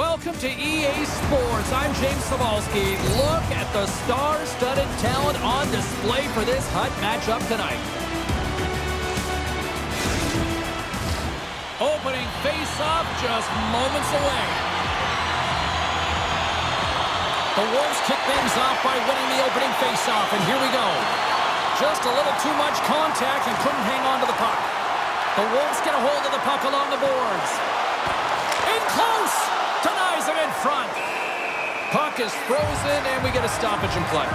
Welcome to EA Sports. I'm James Savalsky. Look at the star-studded talent on display for this hot matchup tonight. Opening face-off just moments away. The Wolves kick things off by winning the opening face-off, and here we go. Just a little too much contact and couldn't hang on to the puck. The Wolves get a hold of the puck along the boards. In close! Denies him in front. Puck is frozen, and we get a stoppage in play.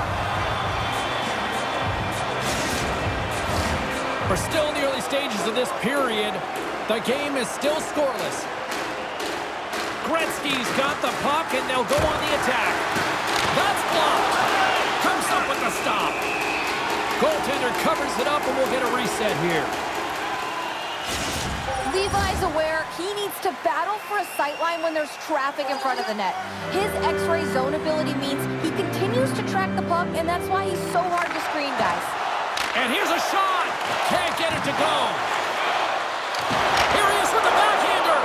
We're still in the early stages of this period. The game is still scoreless. Gretzky's got the puck, and they'll go on the attack. That's blocked. Comes up with the stop. Goaltender covers it up, and we'll get a reset here. Levi's aware he needs to battle for a sightline when there's traffic in front of the net. His X-ray zone ability means he continues to track the puck, and that's why he's so hard to screen, guys. And here's a shot. Can't get it to go. Here he is with the backhander.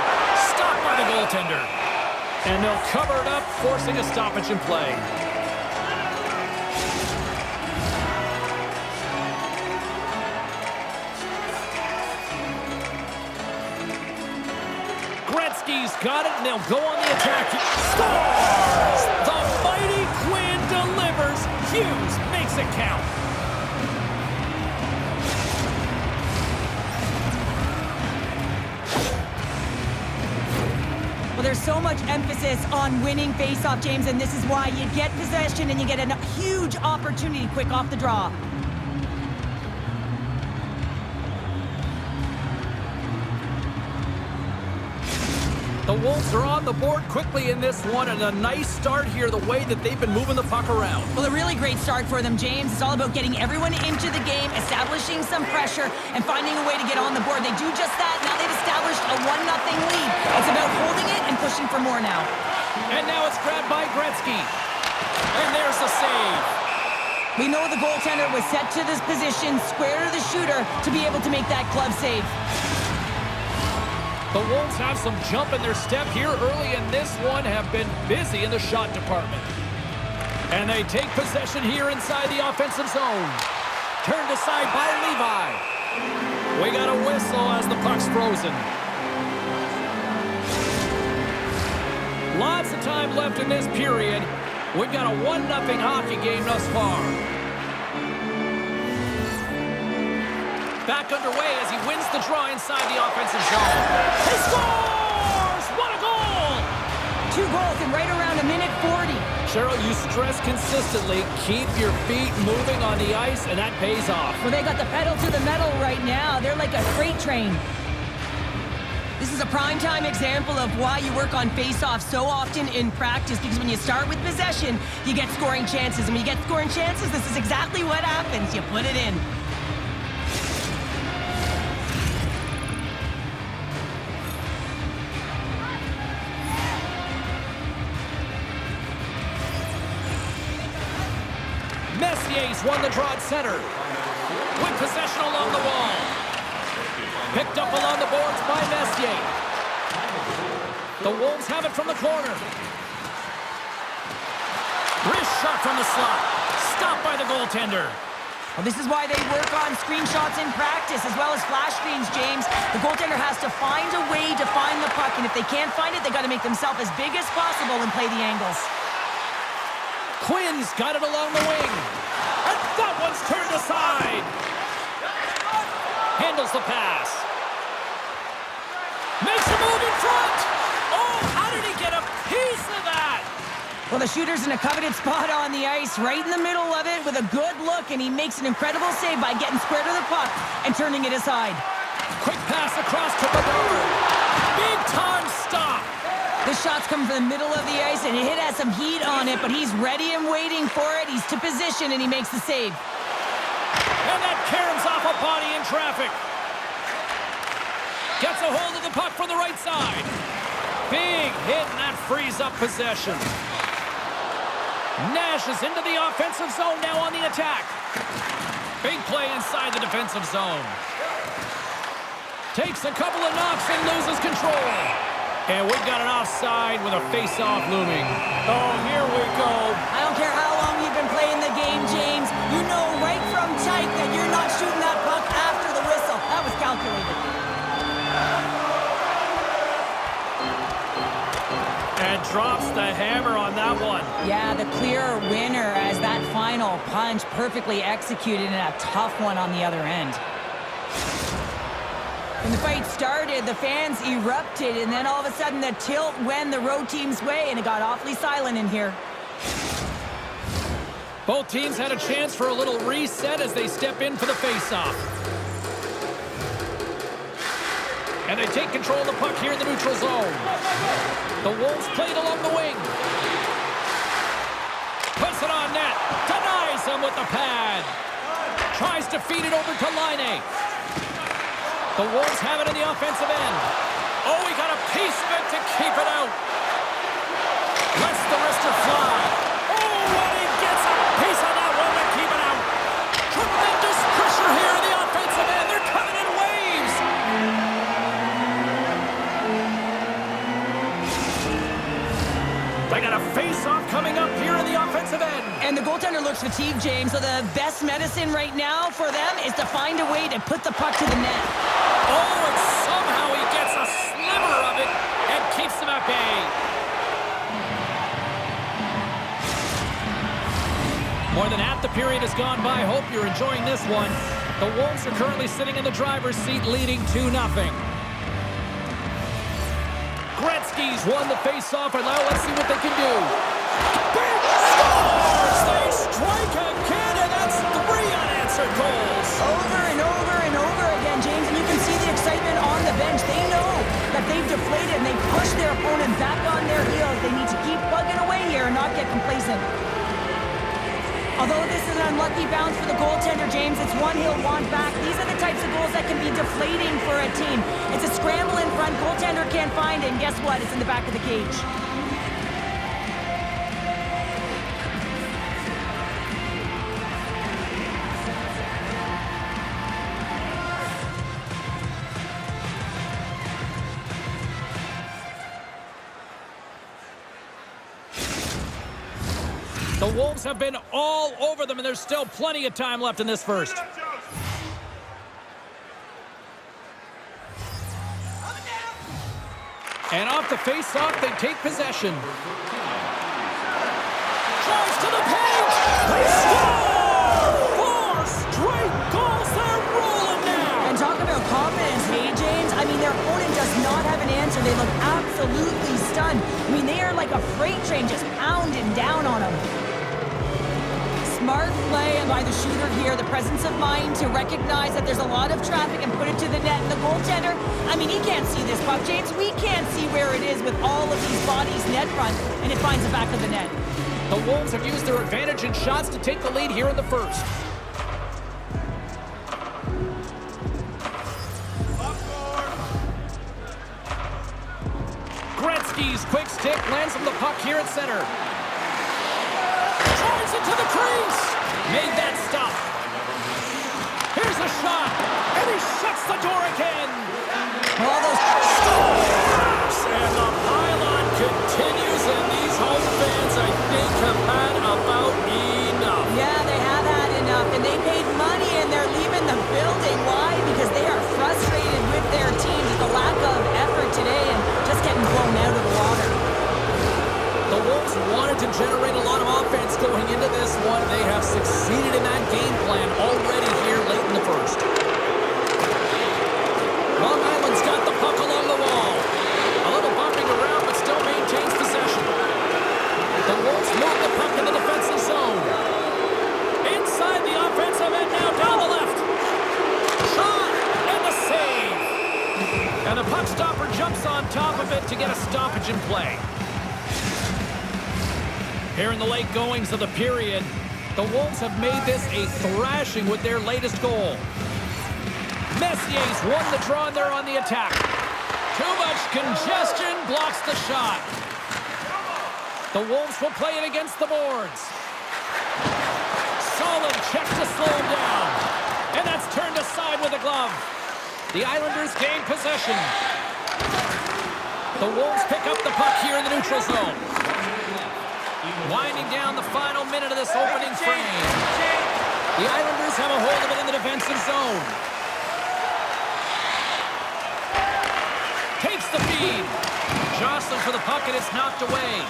Stopped by the goaltender. And they'll cover it up, forcing a stoppage in play. Gretzky's got it, and they'll go on the attack. Scores! The mighty Quinn delivers. Hughes makes it count. Well, there's so much emphasis on winning face-off, James, and this is why you get possession and you get a huge opportunity quick off the draw. The Wolves are on the board quickly in this one, and a nice start here, the way that they've been moving the puck around. Well, a really great start for them, James. It's all about getting everyone into the game, establishing some pressure, and finding a way to get on the board. They do just that. Now they've established a 1-0 lead. It's about holding it and pushing for more now. And now it's grabbed by Gretzky. And there's the save. We know the goaltender was set to this position, square to the shooter, to be able to make that glove save. The Wolves have some jump in their step here early in this one, have been busy in the shot department. And they take possession here inside the offensive zone. Turned aside by Levi. We got a whistle as the puck's frozen. Lots of time left in this period. We've got a 1-0 hockey game thus far. Back underway as he wins the draw inside the offensive zone. He scores! What a goal! 2 goals in right around a minute 40. Cheryl, you stress consistently, keep your feet moving on the ice, and that pays off. Well, they got the pedal to the metal right now. They're like a freight train. This is a prime-time example of why you work on face-offs so often in practice, because when you start with possession, you get scoring chances. And when you get scoring chances, this is exactly what happens. You put it in. Messier's won the draw at center. With possession along the wall. Picked up along the boards by Messier. The Wolves have it from the corner. Wrist shot from the slot. Stopped by the goaltender. Well, this is why they work on screenshots in practice as well as flash screens, James. The goaltender has to find a way to find the puck, and if they can't find it, they got to make themselves as big as possible and play the angles. Quinn's got it along the wing. And that one's turned aside. Handles the pass. Makes a move in front. Oh, how did he get a piece of that? Well, the shooter's in a coveted spot on the ice, right in the middle of it with a good look, and he makes an incredible save by getting square to the puck and turning it aside. Quick pass across to Bedard. Big time stop. The shot's coming from the middle of the ice, and it has some heat on it, but he's ready and waiting for it. He's to position, and he makes the save. And that caroms off a body in traffic. Gets a hold of the puck from the right side. Big hit, and that frees up possession. Nash is into the offensive zone now on the attack. Big play inside the defensive zone. Takes a couple of knocks and loses control. And we've got an offside with a face-off looming. Oh, here we go. I don't care how long you've been playing the game, James. You know right from tight that you're not shooting that puck after the whistle. That was calculated. And drops the hammer on that one. Yeah, the clear winner as that final punch perfectly executed and a tough one on the other end. When the fight started, the fans erupted, and then all of a sudden the tilt went the road team's way, and it got awfully silent in here. Both teams had a chance for a little reset as they step in for the face-off. And they take control of the puck here in the neutral zone. The Wolves played along the wing. Puts it on net. Denies him with the pad. Tries to feed it over to Laine. The Wolves have it in the offensive end. Oh, he got a piece of it to keep it out. Lets the wrister fly. Oh, and he gets a piece of that one to keep it out. Tremendous pressure here in the offensive end. They're coming in waves. They got a face-off coming up here in the offensive end. And the goaltender looks fatigued, James, so the best medicine right now for them is to find a way to put the puck to the net. Oh, and somehow he gets a sliver of it and keeps them at bay. More than half the period has gone by. Hope you're enjoying this one. The Wolves are currently sitting in the driver's seat leading 2-0. Gretzky's won the face-off, and now let's see what they can do. Big scores! They strike again, and that's 3 unanswered goals. Over and over and over again, James, and you can see the excitement on the bench. They know that they've deflated, and they push their opponent back on their heels. They need to keep plugging away here and not get complacent. Although this is an unlucky bounce for the goaltender, James, it's one he'll want back. These are the types of goals that can be deflating for a team. It's a scramble in front, goaltender can't find it, and guess what? It's in the back of the cage. The Wolves have been all over them, and there's still plenty of time left in this first. And off the face-off, they take possession. Drives to the paint! They score! 4 straight goals, they're rolling now! And talk about confidence, hey, James? I mean, their opponent does not have an answer. They look absolutely stunned. I mean, they are like a freight train just pounding down on them. Smart play by the shooter here, the presence of mind to recognize that there's a lot of traffic and put it to the net. And the goaltender, I mean, he can't see this puck, James. We can't see where it is with all of these bodies net front, and it finds the back of the net. The Wolves have used their advantage in shots to take the lead here in the first. Gretzky's quick stick lands him the puck here at center. Drives it to the crease. Made that stop. Here's a shot. And he shuts the door again. All those Scores! And the pylon continues, and these home fans, I think, have had about enough. Yeah, they have had enough, and they paid money, and they're leaving the building. Why? Because they are frustrated with their team, just a lack of effort today, and just getting blown out of the water. The Wolves wanted to generate a lot of offense going into this one. They have succeeded in that game plan already here late in the first. Long Island's got the puck along the wall. A little bumping around, but still maintains possession. The Wolves move the puck in the defensive zone. Inside the offensive end now, down the left. Shot, and the save. And the puck stopper jumps on top of it to get a stoppage in play. Here in the late goings of the period, the Wolves have made this a thrashing with their latest goal. Messier's won the draw, and they're on the attack. Too much congestion blocks the shot. The Wolves will play it against the boards. Solid check to slow him down. And that's turned aside with a glove. The Islanders gain possession. The Wolves pick up the puck here in the neutral zone. Winding down the final minute of this opening frame. The Islanders have a hold of it in the defensive zone. Takes the feed. Jostling for the puck, and it's knocked away.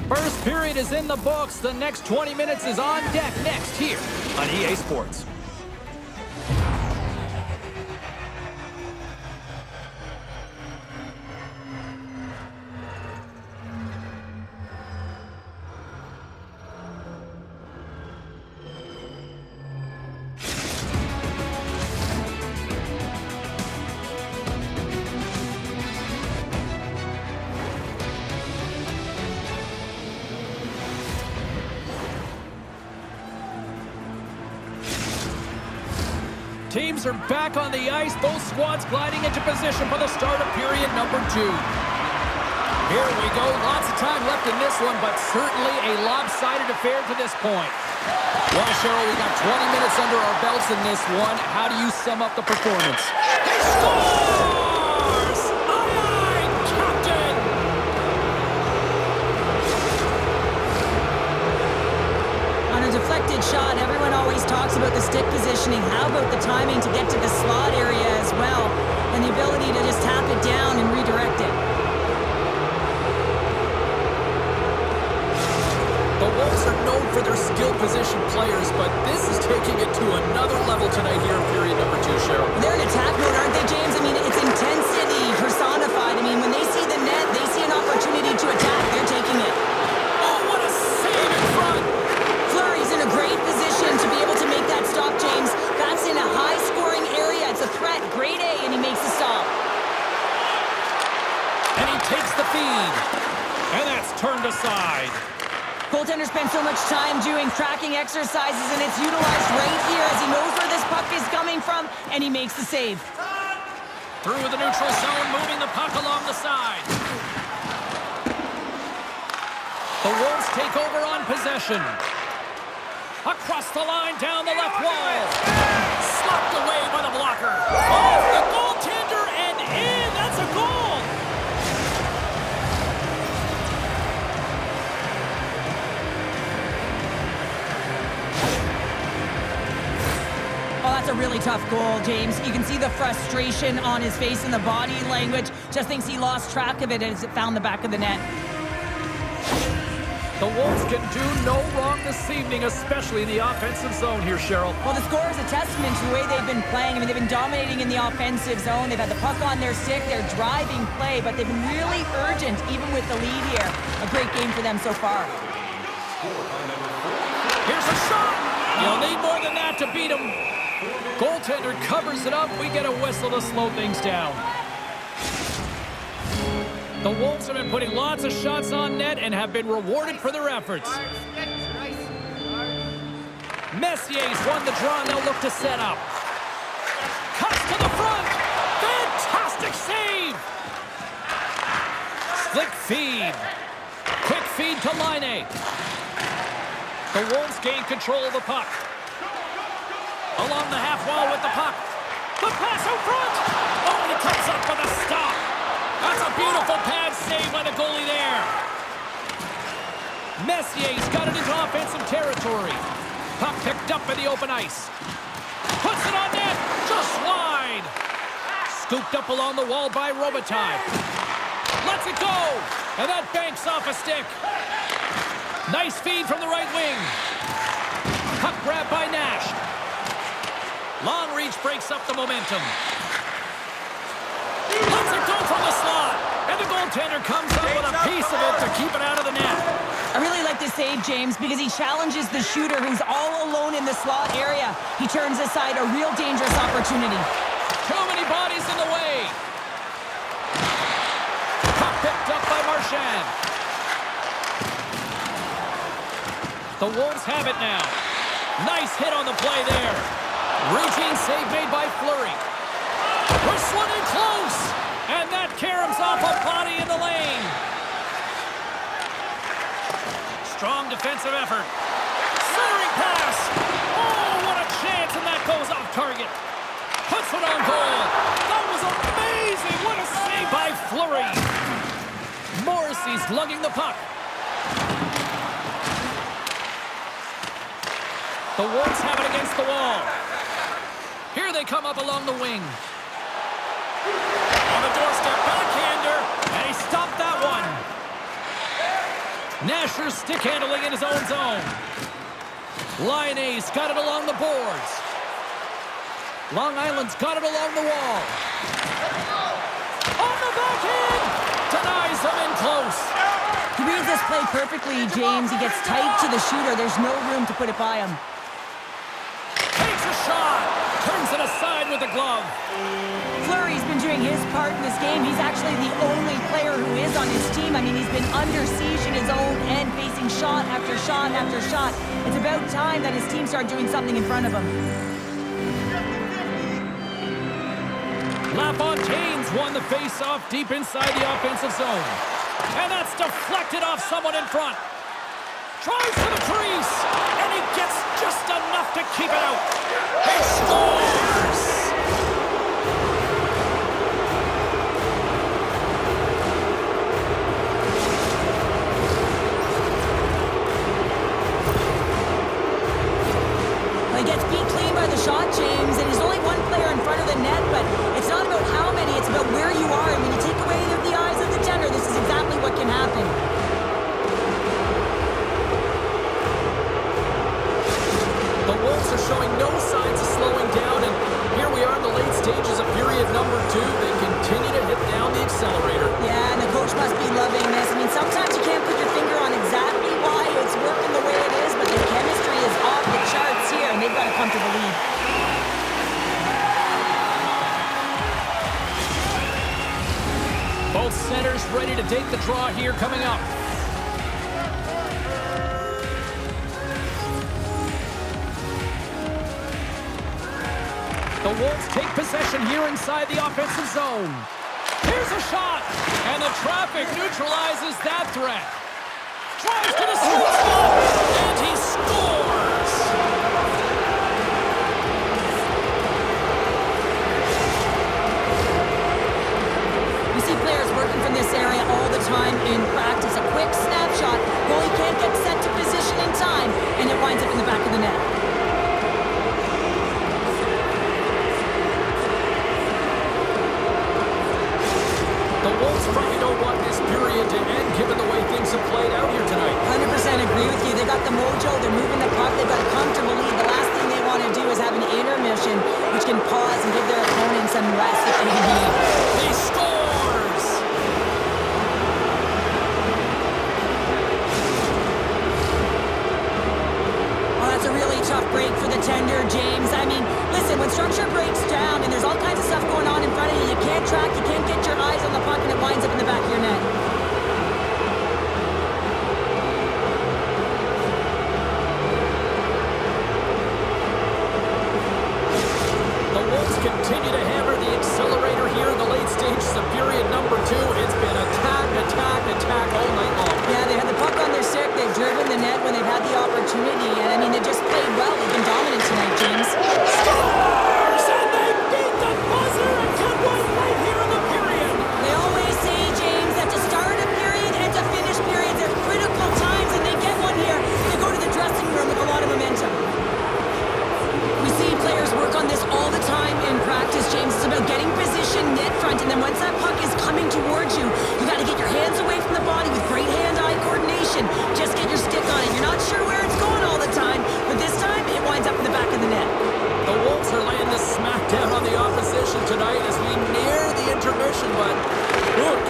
First period is in the books. The next 20 minutes is on deck next here on EA Sports. Teams are back on the ice. Both squads gliding into position for the start of period number 2. Here we go. Lots of time left in this one, but certainly a lopsided affair to this point. Well, Cheryl, we got 20 minutes under our belts in this one. How do you sum up the performance? He scores! Aye, aye, Captain! On a deflected shot, everyone always talks about the stick positioning. How about the timing to get to the slot area as well, and the ability to just tap it down and redirect it? The Wolves are known for their skill position players, but this is taking it to another level tonight here in period number 2, Cheryl. They're in attack mode, aren't they, James? I mean, it's intensity personified. I mean, when they see the net, they see an opportunity to attack. They're taking it. Oh, what a save in front! Fleury's in a great position to be able to make that stop, James. That's in a high-scoring area. It's a threat, grade A, and he makes the stop. And he takes the feed. And that's turned aside. Goaltender spent so much time doing tracking exercises, and it's utilized right here as he knows where this puck is coming from, and he makes the save. Through the neutral zone, moving the puck along the side. The Wolves take over on possession. Across the line, down the left wall. Slapped away by the blocker. Off the goaltender and in. That's a goal. Oh, that's a really tough goal, James. You can see the frustration on his face and the body language. Just thinks he lost track of it as it found the back of the net. The Wolves can do no wrong this evening, especially in the offensive zone here, Cheryl. Well, the score is a testament to the way they've been playing. I mean, they've been dominating in the offensive zone. They've had the puck on their stick. They're driving play, but they've been really urgent, even with the lead here. A great game for them so far. Here's a shot. You'll need more than that to beat him. Goaltender covers it up. We get a whistle to slow things down. The Wolves have been putting lots of shots on net and have been rewarded for their efforts. Messier's won the draw and they'll look to set up. Cuts to the front. Fantastic save. Slick feed. Quick feed to Laine. The Wolves gain control of the puck. Along the half wall with the puck. The pass out front. Oh, and he comes up with a stop. That's a beautiful pad save by the goalie there. Messier's got it into offensive territory. Puck picked up in the open ice. Puts it on net. Just wide. Scooped up along the wall by Robitaille. Lets it go. And that banks off a stick. Nice feed from the right wing. Puck grab by Nash. Long reach breaks up the momentum. Lets it go from the slot. And the goaltender comes up with a piece of it to keep it out of the net. I really like this save, James, because he challenges the shooter who's all alone in the slot area. He turns aside a real dangerous opportunity. Too many bodies in the way. Puck picked up by Marchand. The Wolves have it now. Nice hit on the play there. Routine save made by Fleury. Whistling in close. And that caroms off a body in the lane. Strong defensive effort. Centering pass. Oh, what a chance, and that Goes off target. Puts it on goal. That was amazing. What a save by Fleury. Morrissey's lugging the puck. The Wolves have it against the wall. Here they come up along the wing. On the doorstep, backhander, and he stopped that one. Nasher's stick handling in his own zone. Lyonnais got it along the boards. Long Island's got it along the wall. On the backhand! Denies him in close. He reads this play perfectly, James. He gets tight to the shooter. There's no room to put it by him. Takes a shot. Turns it aside with the glove. Fleury's been doing his part in this game. He's actually the only player who is on his team. I mean, he's been under siege in his own end, facing shot after shot after shot. It's about time that his team started doing something in front of him. LaFontaine's won the face-off deep inside the offensive zone. And that's deflected off someone in front. Tries for the crease, and he gets just enough to keep it out. He scores! He gets beat clean by the shot, James, and he's only one player in front of the net, but it's not about how many, it's about where you are. And when you take away the eyes of the defender, this is exactly what can happen. The Wolves are showing no signs of slowing down, and here we are in the late stages of period number 2. They continue to hit down the accelerator. Yeah, and the coach must be loving this. I mean, sometimes you can't put your finger on exactly why it's working the way it is, but the chemistry is off the charts here, and they've got to come to the lead. Both centers ready to take the draw here coming up. The Wolves take possession here inside the offensive zone. Here's a shot, and the traffic neutralizes that threat. Tries to the sweet spot, and he scores! We see players working from this area all the time in practice. A quick snapshot, goalie can't get set to position in time, and it winds up in the back of the net. The Wolves probably don't want this period to end given the way things have played out here tonight. 100% agree with you. They got the mojo, they're moving the puck, they've got a comfortable lead. The last thing they want to do is have an intermission, which can pause and give their opponent some rest if they need. He scores! Oh, that's a really tough break for the tender, James. I mean, listen, when structure breaks down and there's all kinds of stuff going on in front of you, you can't track, you can't get your eyes on the puck, and it winds up in the back of your net. The Wolves continue to hammer the accelerator here in the late stages of period number 2. It's been attack, attack, attack all night long. Yeah, they had the puck on their stick, they've driven the net when they've had the opportunity, and I mean, they just played well. They've been dominant tonight, James. Scores! And they beat the buzzer and cut one right here in the period. They always say, James, that to start a period and to finish periods are critical times, and they get one here. They go to the dressing room with a lot of momentum. We see players work on this all the time in practice, James. It's about getting position net front, and then once that puck is coming towards you, you got to get your hands away from the body with great hand-eye coordination. Just get your stick on it. You're not sure where it's going all the time, but this time it winds up in the back of the net. The Wolves are laying this smackdown on the opposition tonight as we near the intermission, but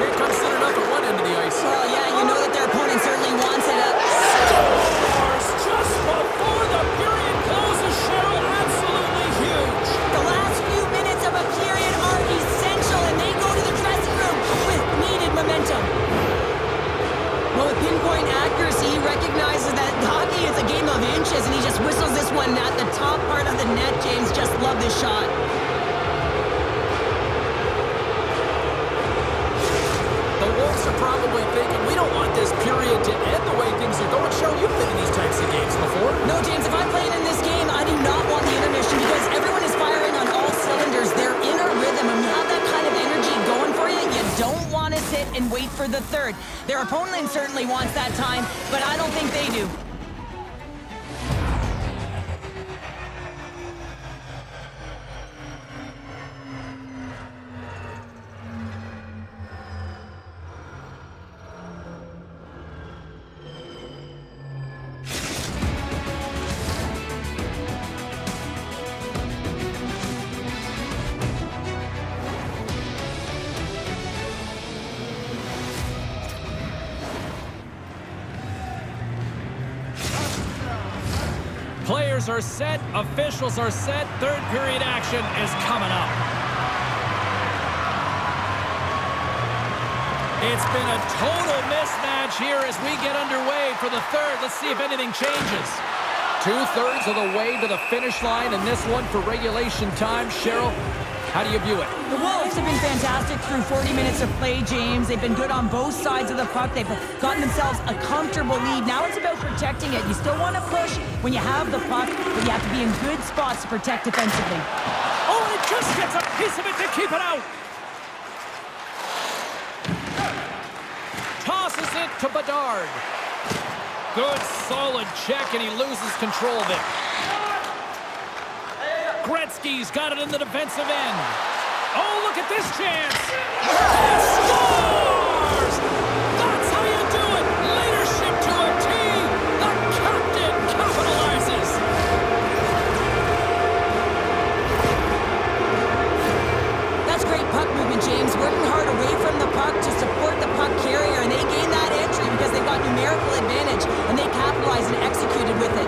can't come soon enough at one end of the ice. Well, yeah, you know that their opponent certainly wants it up. Scores just before the period closes, Cheryl. Absolutely huge. The last few minutes of a period are essential, and they go to the dressing room with needed momentum. Well, with pinpoint accuracy, he recognizes that hockey is a game of inches, and he just whistles this one at the top part of the net. James, just love this shot. The Wolves are probably thinking, we don't want this period to end the way things are going. Cheryl, you've been in these types of games before. No, James, if I'm playing in this game, I do not want the intermission Christian, because everyone is firing on all cylinders. They're in a rhythm, and when you have that kind of energy going for you, you don't want to sit and wait for the third. Their opponent certainly wants that time, but I don't think they do. Players are set, officials are set, third period action is coming up. It's been a total mismatch here as we get underway for the third. Let's see if anything changes. 2/3 of the way to the finish line, and this one for regulation time. Cheryl, how do you view it? The Wolves have been fantastic through 40 minutes of play, James. They've been good on both sides of the puck. They've gotten themselves a comfortable lead. Now it's about protecting it. You still want to push when you have the puck, but you have to be in good spots to protect defensively. Oh, and it just gets a piece of it to keep it out. Tosses it to Bedard. Good, solid check, and he loses control of it. Gretzky's got it in the defensive end. Oh, look at this chance. He scores! That's how you do it. Leadership to a team. The captain capitalizes. That's great puck movement, James. Working hard away from the puck to support the puck carrier, and they gain that entry because they've got numerical advantage, and they capitalized and executed with it.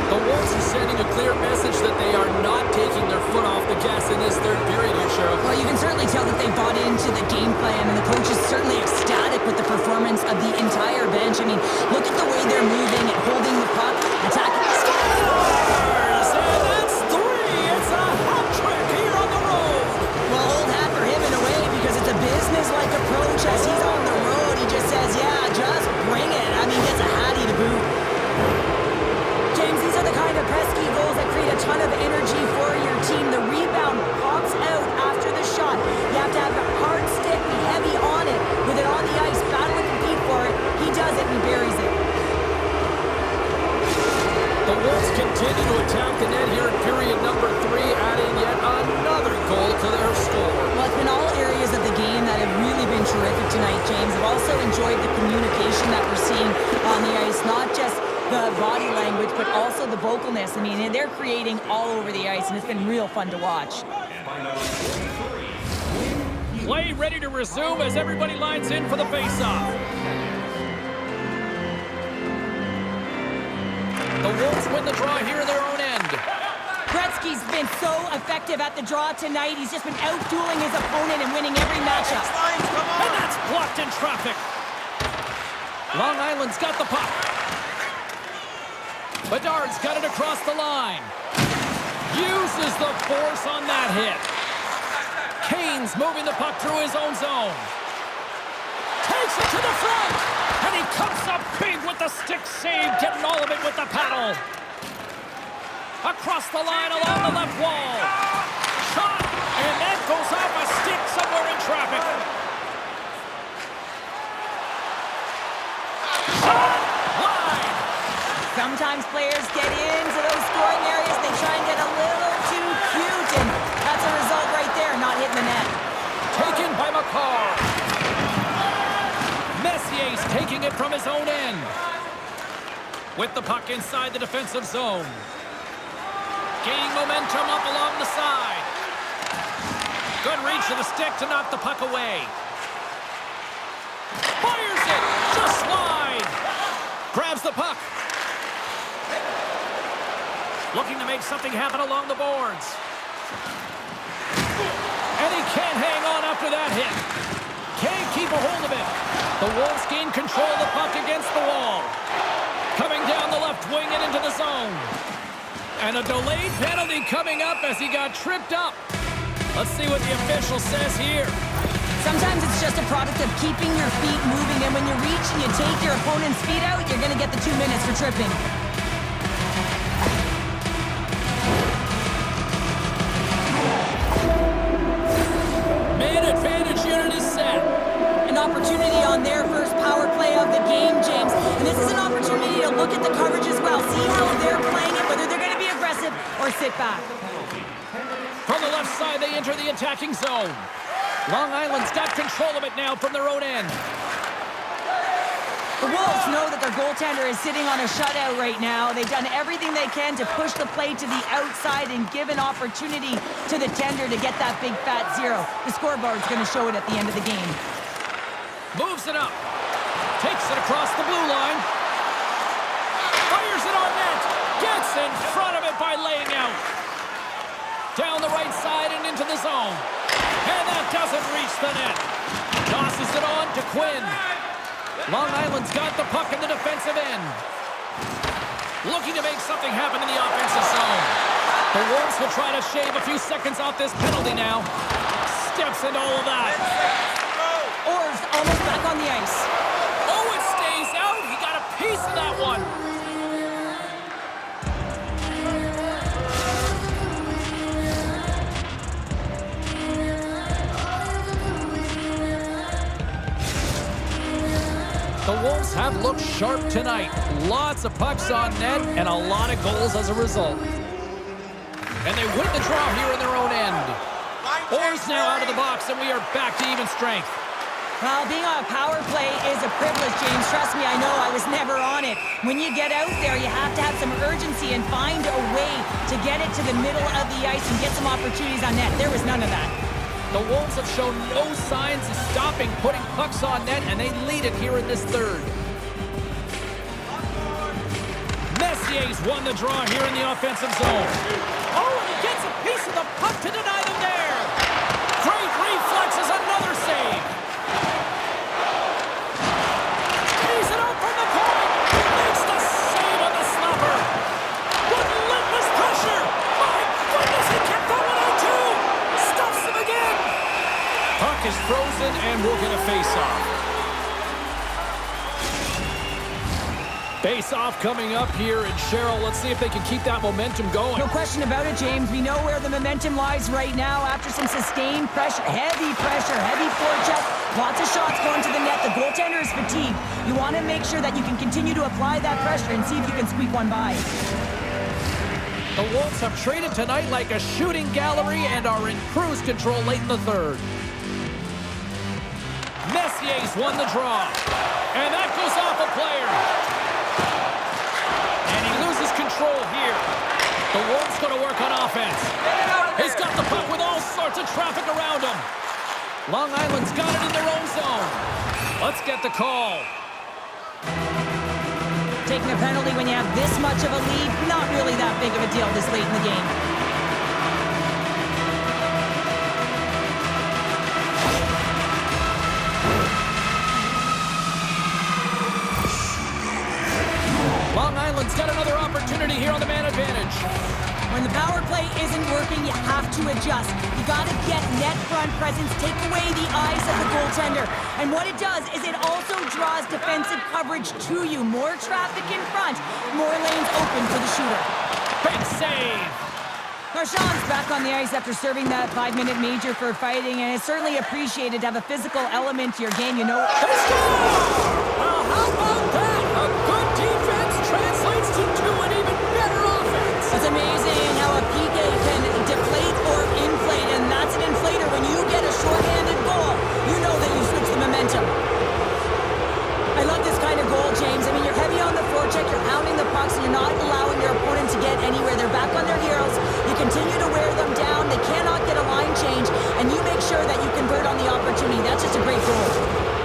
The Wolves are sending a clear message that they are not taking their foot off the gas in this third period here, Cheryl. Well, you can certainly tell that they bought into the game plan, and the coach is certainly ecstatic with the performance of the entire bench. I mean, look at the way they're moving and holding the puck, attacking. Scores! And that's three! It's a hat trick here on the road! Well, old hat for him in a way, because it's a business-like approach as he's on the road. He just says, yeah, just bring it. I mean, gets a hattie to boot. James, these are the kind of pesky goals that create a ton of energy for your team. The rebound pops out after the shot. You have to have a hard stick, be heavy on it, with it on the ice, battle and compete for it. He does it and he buries it. The Wolves continue to attack the net here in period number 3, adding yet another goal to their score. Well, it's been all areas of the game that have really been terrific tonight, James. I've also enjoyed the communication that we're seeing on the ice, not just the body language, but also the vocalness. I mean, they're creating all over the ice, and it's been real fun to watch. Play ready to resume as everybody lines in for the face-off. The Wolves win the draw here in their own end. Gretzky's been so effective at the draw tonight. He's just been out-dueling his opponent and winning every matchup. And that's blocked in traffic. Long Island's got the puck. Bedard's got it across the line. Uses the force on that hit. Kane's moving the puck through his own zone. Takes it to the front. And he comes up big with the stick save, getting all of it with the paddle. Across the line along the left wall. Shot. And that goes off a stick somewhere in traffic. Shot. Line. Sometimes players get into those scoring areas. They try and get a little too cute, and that's a result right there, not hitting the net. Taken by McCarr. Messier's taking it from his own end. With the puck inside the defensive zone. Gaining momentum up along the side. Good reach of the stick to knock the puck away. Fires it! Just wide! Grabs the puck. Looking to make something happen along the boards. And he can't hang on after that hit. Can't keep a hold of it. The Wolves gain control of the puck against the wall. Coming down the left wing and into the zone. And a delayed penalty coming up as he got tripped up. Let's see what the official says here. Sometimes it's just a product of keeping your feet moving, and when you reach and you take your opponent's feet out, you're going to get the 2 minutes for tripping. Man advantage unit is set. An opportunity on their first power play of the game, James. And this is an opportunity to look at the coverage as well. See how they're playing it, whether they're going to be aggressive or sit back. From the left side, they enter the attacking zone. Long Island's got control of it now from their own end. The Wolves know that their goaltender is sitting on a shutout right now. They've done everything they can to push the play to the outside and give an opportunity to the tender to get that big fat 0. The scoreboard's going to show it at the end of the game. Moves it up. Takes it across the blue line. Fires it on net. Gets in front of it by laying out. Down the right side and into the zone. And that doesn't reach the net. Tosses it on to Quinn. Long Island's got the puck in the defensive end. Looking to make something happen in the offensive zone. The Wolves will try to shave a few seconds off this penalty now. Steps into all of that. Orr's almost back on the ice. Oh, it stays out. He got a piece of that one. The Wolves have looked sharp tonight. Lots of pucks on net and a lot of goals as a result. And they win the draw here in their own end. Orr's now out of the box, and we are back to even strength. Well, being on a power play is a privilege, James. Trust me, I know. I was never on it. When you get out there, you have to have some urgency and find a way to get it to the middle of the ice and get some opportunities on net. There was none of that. The Wolves have shown no signs of stopping putting pucks on net, and they lead it here in this third. Messier's won the draw here in the offensive zone. Oh, and he gets a piece of the puck to deny them there. Great reflexes, another save. Tees it out from the point. Makes the save on the slapper. Relentless pressure. My goodness, he kept that one out too. Stuffs him again. Puck is frozen, and we'll get a face-off. Face-off coming up here, and Cheryl, let's see if they can keep that momentum going. No question about it, James. We know where the momentum lies right now after some sustained pressure, heavy forecheck, lots of shots going to the net. The goaltender is fatigued. You want to make sure that you can continue to apply that pressure and see if you can squeak one by. The Wolves have traded tonight like a shooting gallery and are in cruise control late in the third. Messier's won the draw, and that goes off a player. Control here. The Wolves going to work on offense. He's got the puck with all sorts of traffic around him. Long Island's got it in their own zone. Let's get the call. Taking a penalty when you have this much of a lead, not really that big of a deal this late in the game. Long Island's got another opportunity here on the man advantage. When the power play isn't working, you have to adjust. You got to get net front presence, take away the eyes of the goaltender. And what it does is it also draws defensive coverage to you. More traffic in front, more lanes open for the shooter. Big save. Marchand's back on the ice after serving that 5-minute major for fighting, and it's certainly appreciated to have a physical element to your game. You know. They score! Well, how about that? A good defense translates to an even better offense. It's amazing how a PK can deflate or inflate, and that's an inflator. When you get a shorthanded goal, you know that you switch the momentum. I love this kind of goal, James. I mean, you're heavy on the forecheck, you're pounding the pucks, and you're not allowing your opponent to get anywhere. They're back on their heels. You continue to wear them down. They cannot get a line change, and you make sure that you convert on the opportunity. That's just a great goal.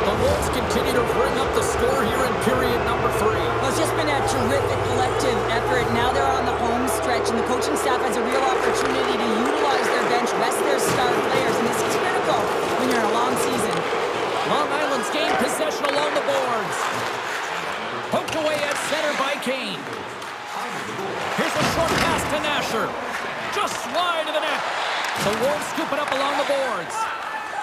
The Wolves continue to bring up the score here in period number 3. Well, it's just been a terrific collective effort. Now they're on the home stretch, and the coaching staff has a real opportunity to utilize their bench, rest their star players, and this is critical when you're in a long season. Long Island's gained possession along the boards. Poked away at center by Kane. Here's a short pass to Nasher. Just wide of the net. The Wolves scoop it up along the boards.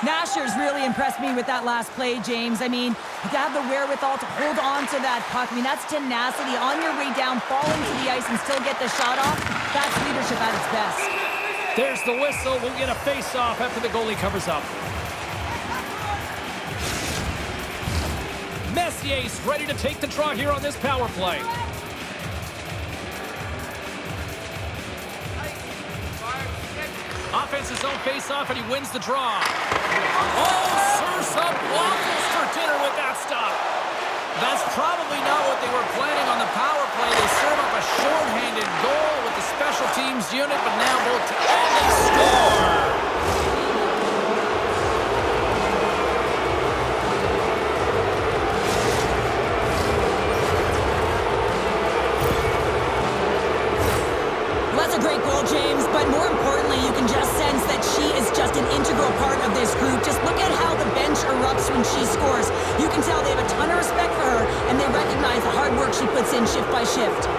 Nasher's really impressed me with that last play, James. I mean, to have the wherewithal to hold on to that puck. I mean, that's tenacity. On your way down, fall into the ice and still get the shot off. That's leadership at its best. There's the whistle. We'll get a face-off after the goalie covers up. Messier's ready to take the draw here on this power play. Offense's own face-off, and he wins the draw. Oh, serves up waffles for dinner with that stop. That's probably not what they were planning on the power play. They serve up a short-handed goal with the special teams unit, but now both and they score. Great goal, James, but more importantly, you can just sense that she is just an integral part of this group. Just look at how the bench erupts when she scores. You can tell they have a ton of respect for her, and they recognize the hard work she puts in shift by shift.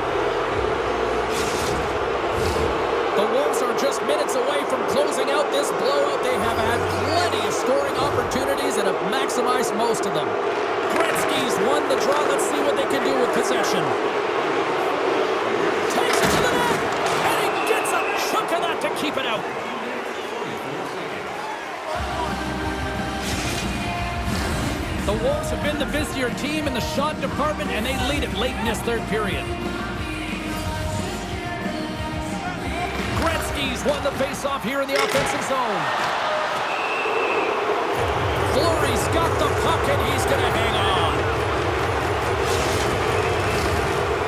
The Wolves are just minutes away from closing out this blowout. They have had plenty of scoring opportunities and have maximized most of them. Gretzky's won the draw. Let's see what they can do with possession. To keep it out. The Wolves have been the busier team in the shot department, and they lead it late in this third period. Gretzky's won the faceoff here in the offensive zone. Fleury's got the puck, and he's going to hang on.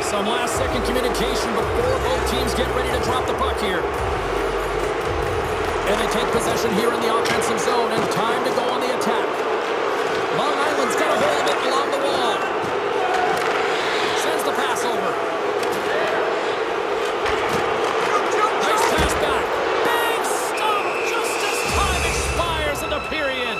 Some last-second communication before both teams get ready to drop the puck here. And they take possession here in the offensive zone, and time to go on the attack. Long Island's got a hold of it along the wall. Sends the pass over. Nice pass back. Big stop just as time expires in the period.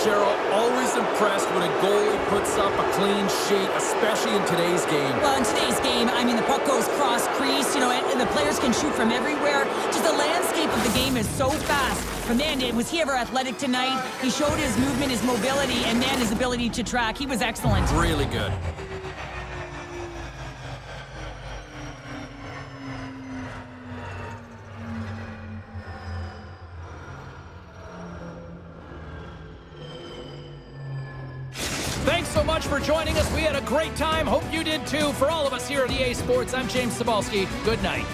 Cheryl, always impressed when a goalie puts up a clean sheet, especially in today's game. Well, in today's game, I mean, the puck goes cross-crease, you know, and the players can shoot from everywhere. Just the landscape of the game is so fast. But man, was he ever athletic tonight? He showed his movement, his mobility, and man, his ability to track. He was excellent. Really good. Thanks so much for joining us. We had a great time. Hope you did too. For all of us here at EA Sports, I'm James Cybulski. Good night.